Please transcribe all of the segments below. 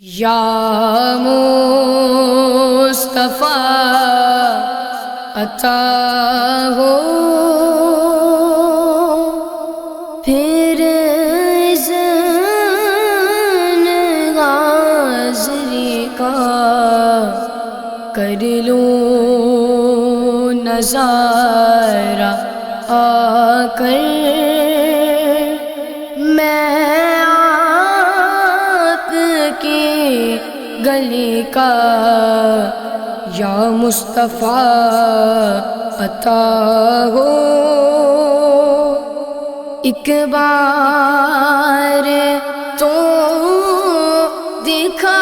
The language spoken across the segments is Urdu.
یا مصطفیٰ عطا ہو پھر اذن حاضری کا کر لوں نظارہ آ کر گلی کا یا مصطفیٰ عطا ہو ایک بار تو دکھا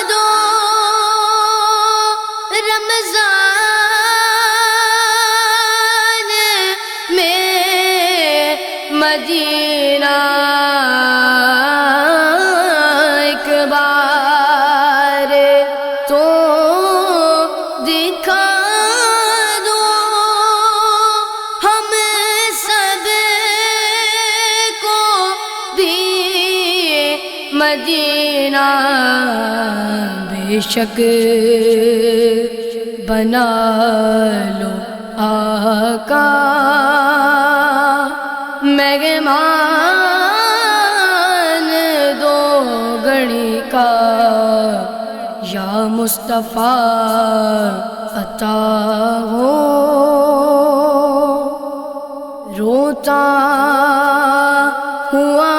دو رمضان میں مدینہ مدینہ بے شک بنا لو آقا مہمان دو گھڑی کا یا مصطفیٰ عطا ہو روتا ہوا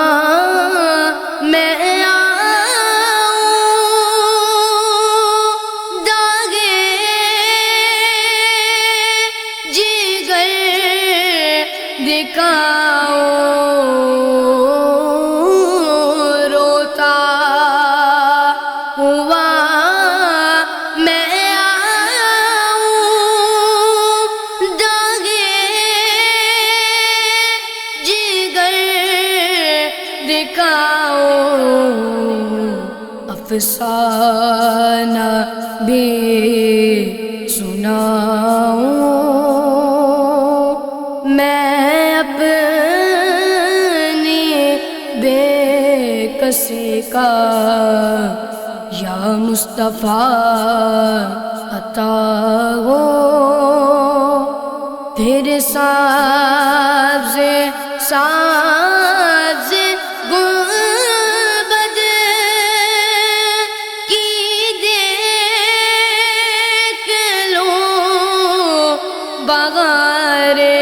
دکھاؤ روتا ہوا میں آؤں داغے جگر دکھاؤ افسانہ بھی سناؤں میں اپنی بے کسی کا یا مصطفیٰ عطا ہو پھر سبز گنبد کی دیکھ لوں بغارے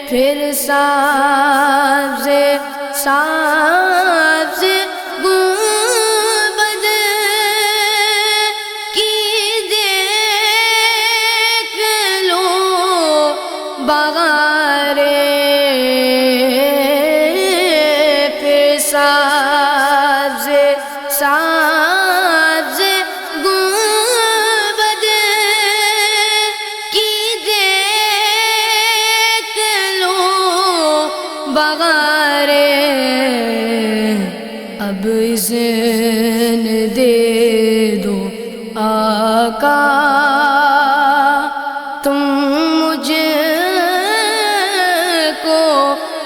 پھر سبز گنبد کی دیکھ لوں بغارے پھر سبز گنبد کی دیکھ لوں بغارے اب اذن دے دو آقا تم مجھ کو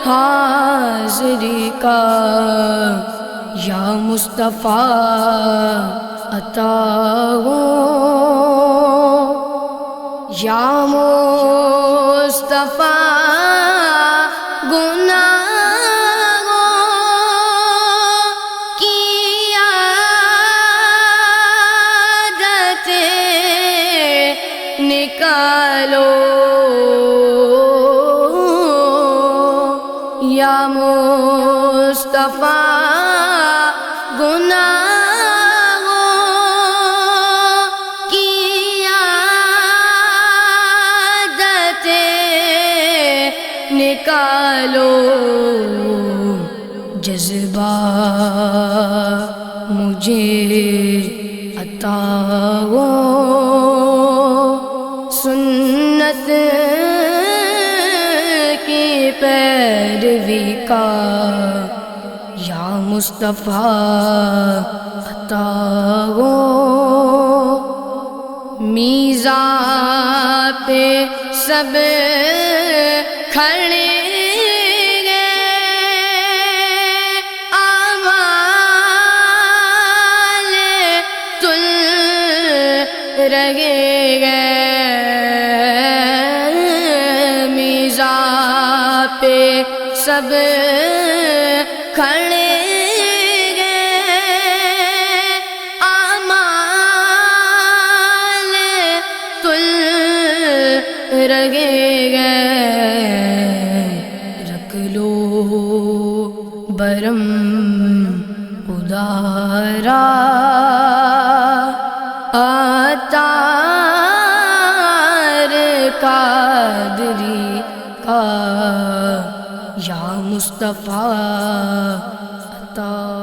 حاضری کا یا مصطفیٰ عطا ہو یا مصطفیٰ گناہوں کی عادتیں نکالو یا مصطفیٰ گناہوں کی عادتیں نکالو جذبہ مجھے عطا ہو سنت کی پیروی کا یا مصطفیٰ عطا ہو میزان پہ سب کھڑے گئے سب کھڑے گئے اعمال کل رگے گئے رکھ لو برم ادارا عطار قادری کا یا مصطفیٰ عطا